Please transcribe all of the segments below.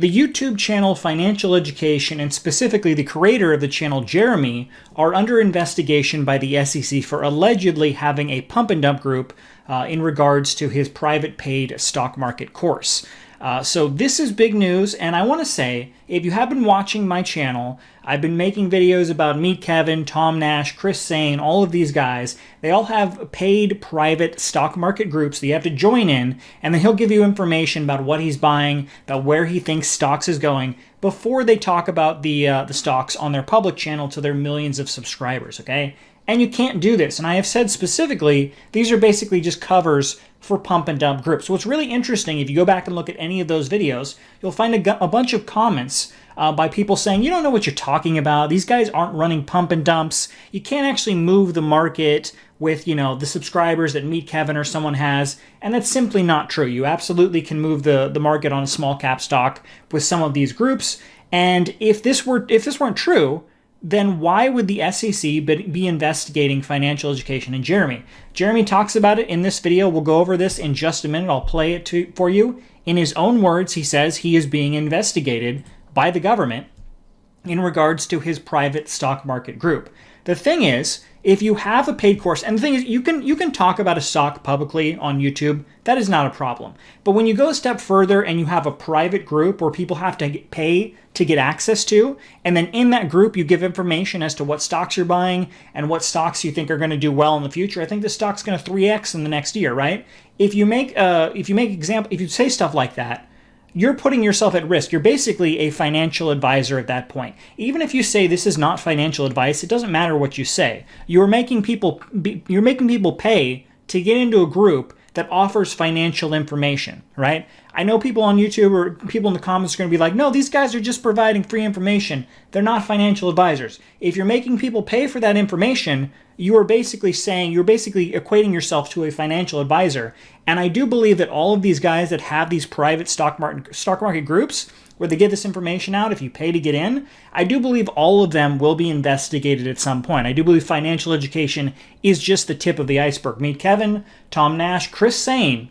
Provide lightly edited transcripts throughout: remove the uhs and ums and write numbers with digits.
The YouTube channel Financial Education, and specifically the creator of the channel, Jeremy, are under investigation by the SEC for allegedly having a pump and dump group in regards to his private paid stock market course. So this is big news, and I want to say, if you have been watching my channel, I've been making videos about Meet Kevin, Tom Nash, Chris Sane, all of these guys. They all have paid private stock market groups that you have to join in, and then he'll give you information about what he's buying, about where he thinks stocks is going, before they talk about the stocks on their public channel to their millions of subscribers, okay? And you can't do this. And I have said specifically, these are basically just covers for pump and dump groups. What's really interesting, if you go back and look at any of those videos, you'll find a bunch of comments by people saying, you don't know what you're talking about. These guys aren't running pump and dumps. You can't actually move the market with, the subscribers that Meet Kevin or someone has. And that's simply not true. You absolutely can move the market on a small cap stock with some of these groups. And if this weren't true, then why would the SEC be investigating Financial Education and Jeremy? Jeremy talks about it in this video. We'll go over this in just a minute. I'll play it for you. In his own words, he says he is being investigated by the government in regards to his private stock market group. The thing is, if you have a paid course, and the thing is, you can talk about a stock publicly on YouTube. That is not a problem. But when you go a step further and you have a private group where people have to pay to get access to, and then in that group you give information as to what stocks you're buying and what stocks you think are going to do well in the future. I think this stock's going to 3x in the next year, right? If you say stuff like that, you're putting yourself at risk. You're basically a financial advisor at that point. Even if you say this is not financial advice, it doesn't matter what you say. You're making people pay to get into a group that offers financial information, right? I know people on YouTube or people in the comments are going to be like, no, these guys are just providing free information. They're not financial advisors. If you're making people pay for that information, you're basically equating yourself to a financial advisor. And I do believe that all of these guys that have these private stock market groups where they give this information out if you pay to get in, I do believe all of them will be investigated at some point. I do believe Financial Education is just the tip of the iceberg. Meet Kevin, Tom Nash, Chris Sane,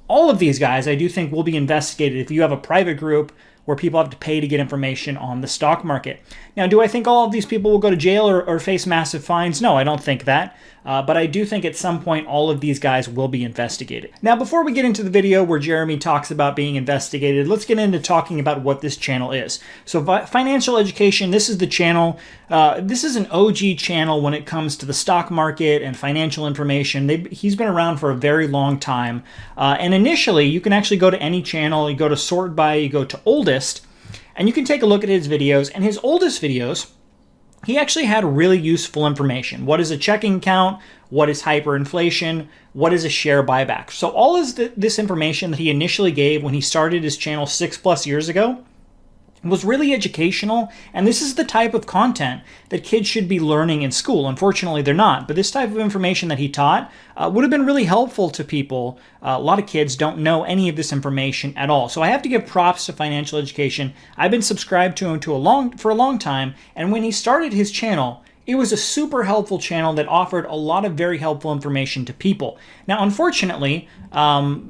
all of these guys I do think will be investigated if you have a private group where people have to pay to get information on the stock market. Now, do I think all of these people will go to jail or face massive fines? No, I don't think that. But I do think at some point all of these guys will be investigated. Now, before we get into the video where Jeremy talks about being investigated, let's get into talking about what this channel is. So Financial Education, this is the channel. This is an OG channel when it comes to the stock market and financial information. He's been around for a very long time. And initially, you can actually go to any channel. You go to sort by, you go to oldest, and you can take a look at his videos. And his oldest videos, he actually had really useful information. What is a checking account? What is hyperinflation? What is a share buyback? So all of this information that he initially gave when he started his channel 6+ years ago was really educational, and this is the type of content that kids should be learning in school. Unfortunately, they're not, but this type of information that he taught would have been really helpful to people. A lot of kids don't know any of this information at all. So I have to give props to Financial Education. I've been subscribed to him for a long time, and when he started his channel, it was a super helpful channel that offered a lot of very helpful information to people. Now, unfortunately,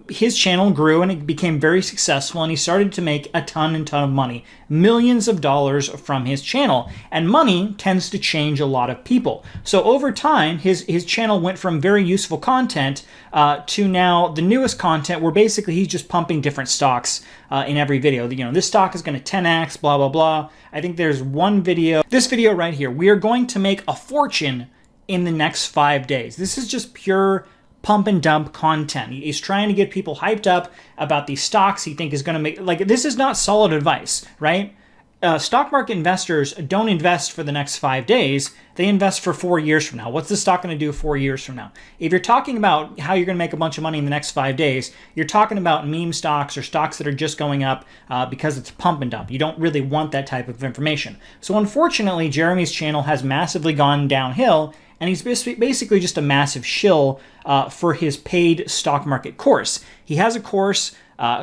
his channel grew and it became very successful, and he started to make a ton of money, millions of dollars from his channel. And money tends to change a lot of people. So over time, his channel went from very useful content to now the newest content where basically he's just pumping different stocks in every video. This stock is going to 10x, blah, blah, blah. I think there's one video, this video right here. We are going to make a fortune in the next 5 days. This is just pure pump and dump content. He's trying to get people hyped up about these stocks he thinks is going to make, this is not solid advice, right? Stock market investors don't invest for the next 5 days. They invest for 4 years from now. What's the stock going to do 4 years from now? If you're talking about how you're going to make a bunch of money in the next 5 days, you're talking about meme stocks or stocks that are just going up because it's pump and dump. You don't really want that type of information. So unfortunately, Jeremy's channel has massively gone downhill, and he's basically just a massive shill for his paid stock market course. He has a course.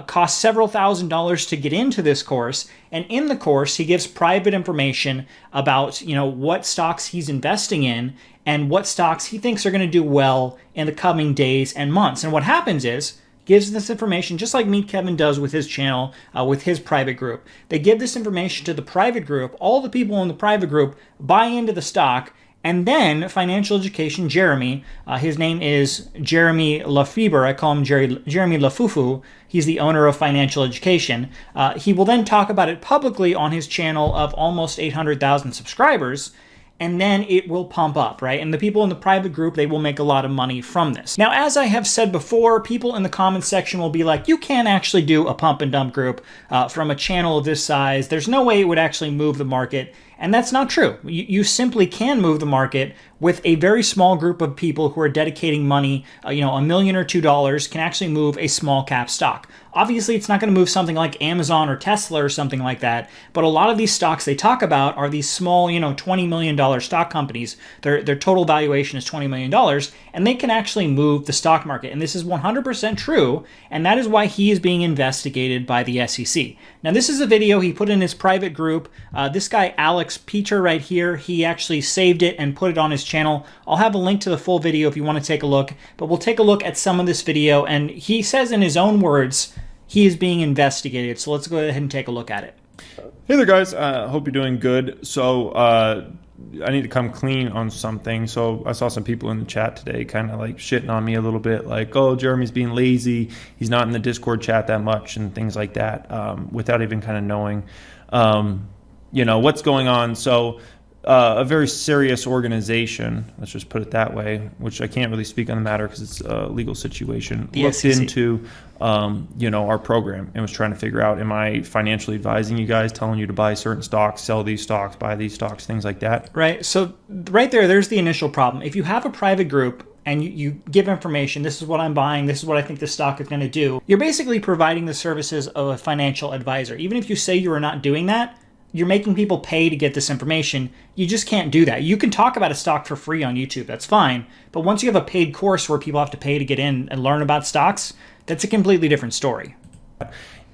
Costs several $1,000s to get into this course, and in the course he gives private information about what stocks he's investing in and what stocks he thinks are going to do well in the coming days and months. And what happens is gives this information, just like Meet Kevin does with his channel, with his private group. They give this information to the private group. All the people in the private group buy into the stock, and then Financial Education Jeremy, his name is Jeremy Lefebvre, I call him Jeremy Lefebvre, he's the owner of Financial Education. He will then talk about it publicly on his channel of almost 800,000 subscribers, and then it will pump up, right? And the people in the private group, they will make a lot of money from this. Now, as I have said before, people in the comments section will be like, you can't actually do a pump and dump group from a channel of this size. There's no way it would actually move the market. And that's not true. You simply can move the market with a very small group of people who are dedicating money, $1 million or $2 can actually move a small cap stock. Obviously, it's not going to move something like Amazon or Tesla or something like that, but a lot of these stocks they talk about are these small, $20 million stock companies. Their total valuation is $20 million, and they can actually move the stock market. And this is 100% true, and that is why he is being investigated by the SEC. Now, this is a video he put in his private group. This guy, Alex Peter right here, he actually saved it and put it on his channel. I'll have a link to the full video if you want to take a look, but we'll take a look at some of this video, and he says in his own words, he is being investigated. So let's go ahead and take a look at it. Hey there, guys. Hope you're doing good. So I need to come clean on something. So I saw some people in the chat today kind of like shitting on me a little bit, like, oh, Jeremy's being lazy. He's not in the Discord chat that much and things like that, without even kind of knowing, what's going on. So a very serious organization, let's just put it that way, which I can't really speak on the matter because it's a legal situation, looked into our program and was trying to figure out, am I financially advising you guys, telling you to buy certain stocks, sell these stocks, buy these stocks, things like that? Right. So right there's the initial problem. If you have a private group and you give information, this is what I'm buying, this is what I think the stock is going to do, you're basically providing the services of a financial advisor. Even if you say you are not doing that, you're making people pay to get this information. You just can't do that. You can talk about a stock for free on YouTube, that's fine. But once you have a paid course where people have to pay to get in and learn about stocks, that's a completely different story.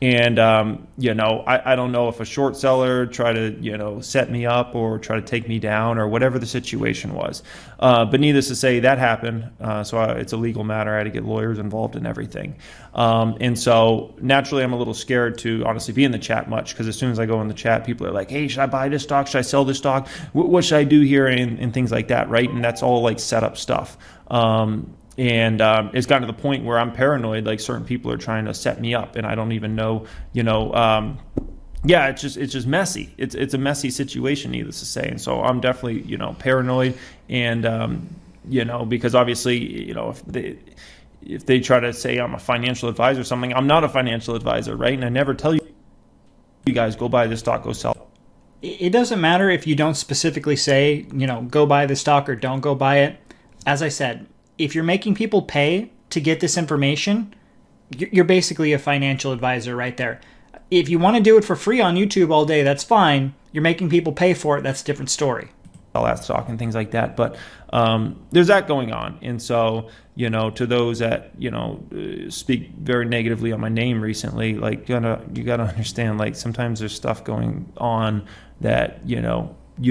And, I don't know if a short seller tried to, set me up or try to take me down or whatever the situation was. But needless to say, that happened. So it's a legal matter. I had to get lawyers involved in everything. And so naturally, I'm a little scared to honestly be in the chat much, because as soon as I go in the chat, people are like, hey, should I buy this stock? Should I sell this stock? What should I do here? And things like that, right? And that's all like setup stuff. And it's gotten to the point where I'm paranoid, like certain people are trying to set me up and I don't even know, it's just messy. It's a messy situation, needless to say. And so I'm definitely, paranoid and, because obviously, if they try to say I'm a financial advisor or something, I'm not a financial advisor, right? And I never tell you guys, go buy this stock, go sell it. It doesn't matter if you don't specifically say, go buy the stock or don't go buy it. As I said, if you're making people pay to get this information, you're basically a financial advisor right there. If you want to do it for free on YouTube all day, that's fine. You're making people pay for it, that's a different story. All that stock and things like that. But there's that going on. And so, to those that, speak very negatively on my name recently, like, you got to understand, like, sometimes there's stuff going on that, you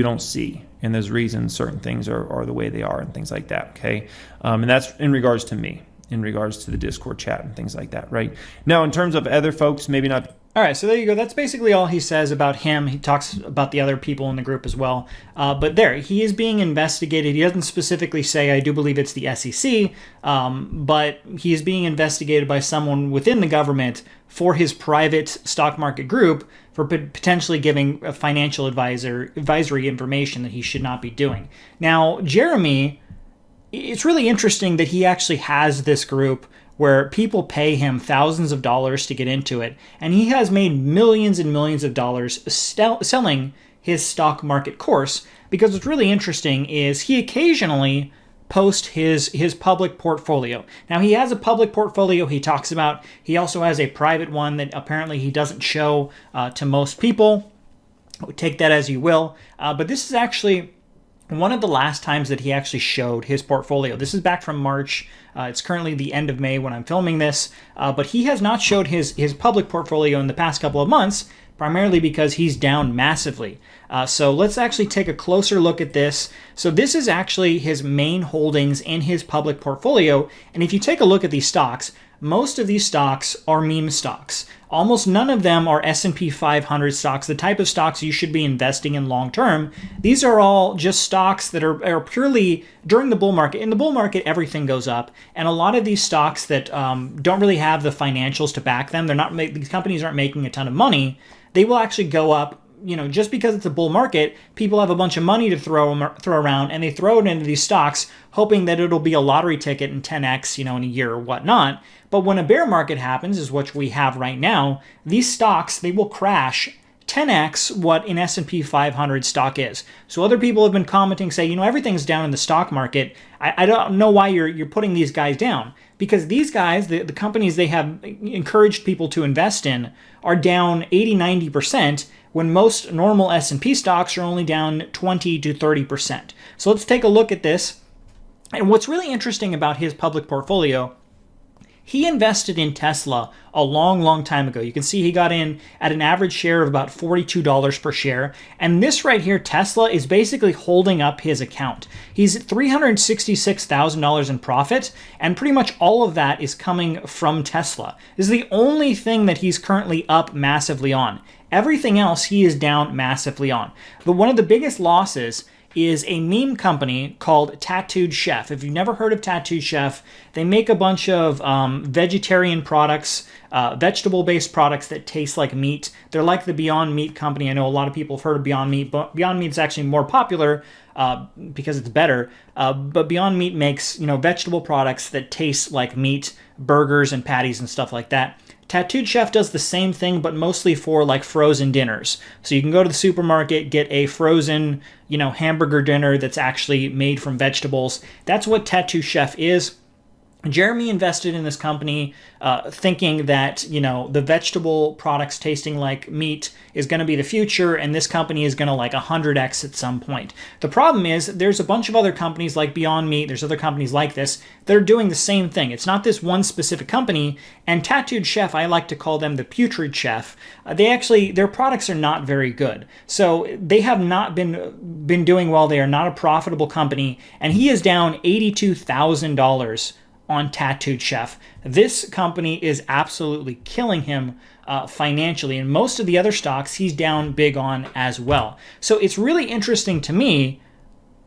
don't see. And there's reasons certain things are the way they are and things like that, okay? And that's in regards to me, in regards to the Discord chat and things like that, right? Now, in terms of other folks, maybe not. All right, so there you go. That's basically all he says about him. He talks about the other people in the group as well. But there, he is being investigated. He doesn't specifically say, I do believe it's the SEC, but he is being investigated by someone within the government for his private stock market group for potentially giving a financial advisory information that he should not be doing. Now, Jeremy, it's really interesting that he actually has this group where people pay him thousands of dollars to get into it, and he has made millions and millions of dollars selling his stock market course, because what's really interesting is he occasionally posts his public portfolio. Now, he has a public portfolio he talks about. He also has a private one that apparently he doesn't show to most people. Take that as you will. But this is actually one of the last times that he actually showed his portfolio. This is back from March. It's currently the end of May when I'm filming this, but he has not showed his public portfolio in the past couple of months, primarily because he's down massively. So let's actually take a closer look at this. So this is actually his main holdings in his public portfolio, and if you take a look at these stocks, most of these stocks are meme stocks. Almost none of them are S&P 500 stocks, the type of stocks you should be investing in long term. These are all just stocks that are purely during the bull market. In the bull market, everything goes up, and a lot of these stocks that don't really have the financials to back them, these companies aren't making a ton of money. They will actually go up. Just because it's a bull market, people have a bunch of money to throw around, and they throw it into these stocks, hoping that it'll be a lottery ticket in 10x, in a year or whatnot. But when a bear market happens, is what we have right now, these stocks, they will crash 10x what an S&P 500 stock is. So other people have been commenting, say, everything's down in the stock market. I don't know why you're putting these guys down, because these guys, the companies they have encouraged people to invest in, are down 80-90%, when most normal S&P stocks are only down 20 to 30%. So let's take a look at this. And what's really interesting about his public portfolio, he invested in Tesla a long, long time ago. You can see he got in at an average share of about $42 per share. And this right here, Tesla, is basically holding up his account. He's at $366,000 in profit, and pretty much all of that is coming from Tesla. This is the only thing that he's currently up massively on. Everything else he is down massively on. But one of the biggest losses is a meme company called Tattooed Chef. If you've never heard of Tattooed Chef, they make a bunch of vegetarian products, vegetable-based products that taste like meat. They're like the Beyond Meat company. I know a lot of people have heard of Beyond Meat, but Beyond Meat is actually more popular because it's better. But Beyond Meat makes vegetable products that taste like meat, burgers and patties and stuff like that. Tattooed Chef does the same thing, but mostly for like frozen dinners. So you can go to the supermarket, get a frozen, hamburger dinner that's actually made from vegetables. That's what Tattooed Chef is. Jeremy invested in this company thinking that, the vegetable products tasting like meat is going to be the future, and this company is going to 100x at some point. The problem is there's a bunch of other companies like Beyond Meat, there's other companies like this that are doing the same thing. It's not this one specific company, and Tattooed Chef, I like to call them the putrid chef. Their products are not very good. So they have not been doing well. They are not a profitable company, and he is down $82,000 on Tattooed Chef. This company is absolutely killing him financially, and most of the other stocks he's down big on as well. So it's really interesting to me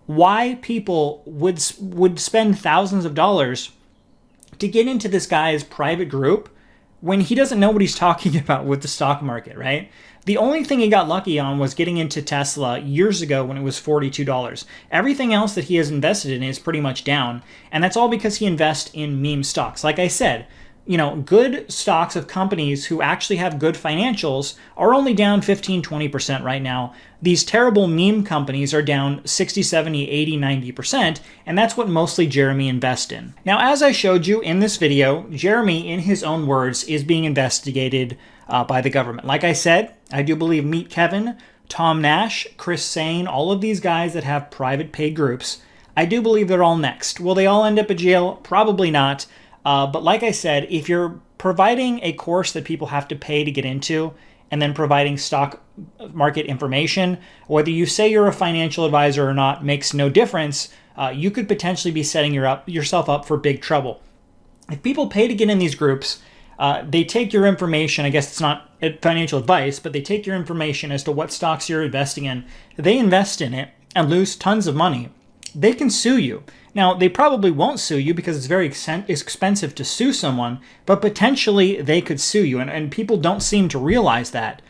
why people would spend thousands of dollars to get into this guy's private group when he doesn't know what he's talking about with the stock market, right? The only thing he got lucky on was getting into Tesla years ago when it was $42. Everything else that he has invested in is pretty much down, and that's all because he invests in meme stocks. Like I said, good stocks of companies who actually have good financials are only down 15-20% right now. These terrible meme companies are down 60, 70, 80, 90%, and that's what mostly Jeremy invests in. Now, as I showed you in this video, Jeremy, in his own words, is being investigated by the government. Like I said, I do believe Meet Kevin, Tom Nash, Chris Sane, all of these guys that have private paid groups, I do believe they're all next. Will they all end up in jail? Probably not. But like I said, if you're providing a course that people have to pay to get into, and then providing stock market information, whether you say you're a financial advisor or not makes no difference. You could potentially be setting yourself up for big trouble. If people pay to get in these groups, they take your information. I guess it's not financial advice, but they take your information as to what stocks you're investing in. They invest in it and lose tons of money. They can sue you. Now, they probably won't sue you because it's very expensive to sue someone, but potentially they could sue you, and people don't seem to realize that.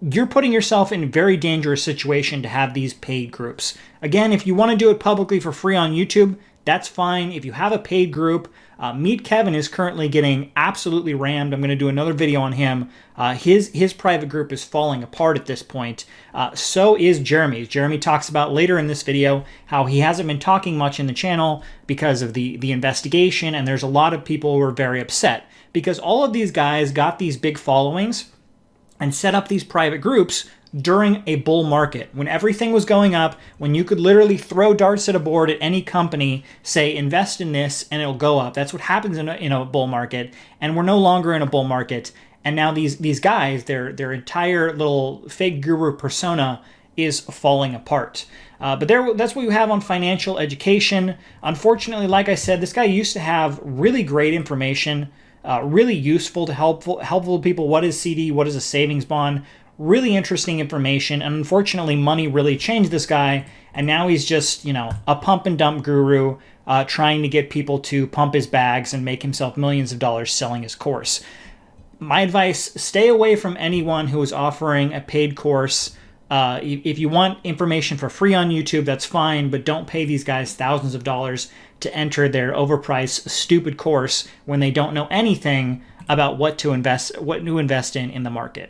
You're putting yourself in a very dangerous situation to have these paid groups. Again, if you want to do it publicly for free on YouTube, that's fine. If you have a paid group, Meet Kevin is currently getting absolutely rammed. I'm going to do another video on him. His private group is falling apart at this point. So is Jeremy's. Jeremy talks about later in this video how he hasn't been talking much in the channel because of the investigation, and there's a lot of people who are very upset because all of these guys got these big followings and set up these private groups during a bull market, when everything was going up, when you could literally throw darts at a board at any company, say invest in this and it'll go up. That's what happens in a bull market, and we're no longer in a bull market. And now these guys, their entire little fake guru persona is falling apart. But that's what we have on financial education. Unfortunately, like I said, this guy used to have really great information Really useful to helpful people. What is CD? What is a savings bond? Really interesting information. And unfortunately, money really changed this guy. And now he's just, a pump and dump guru trying to get people to pump his bags and make himself millions of dollars selling his course. My advice, stay away from anyone who is offering a paid course. If you want information for free on YouTube, that's fine, but don't pay these guys thousands of dollars to enter their overpriced, stupid course when they don't know anything about what to invest in the market.